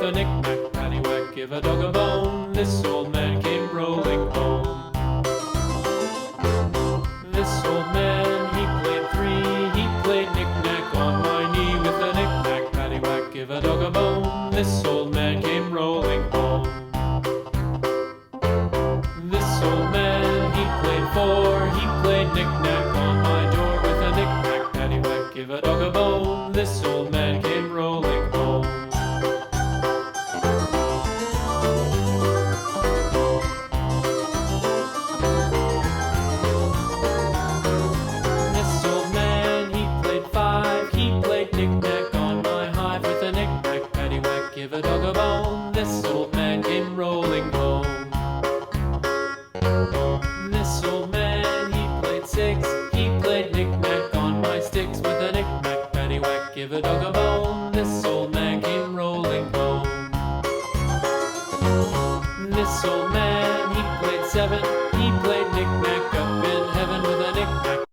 a knick-knack, paddywhack, give a dog a bone. This old man came rolling home. This old man, he played three. He played knick-knack on my knee with a knick-knack, paddywhack, give a dog a bone. This old man came rolling home. This old man, he played four. He played knick-knack on my door with a knick-knack, paddywhack, give a dog a bone. This old man came rolling home. This old man, he played five. He played knick-knack on my hive with a knick-knack, paddywhack, give a dog a bone. This old man came rolling home. This old man, he played six. He played knick-knack on my sticks with a knick-knack, paddywhack, give a dog a bone. This old man came rolling home. This old man, he played seven.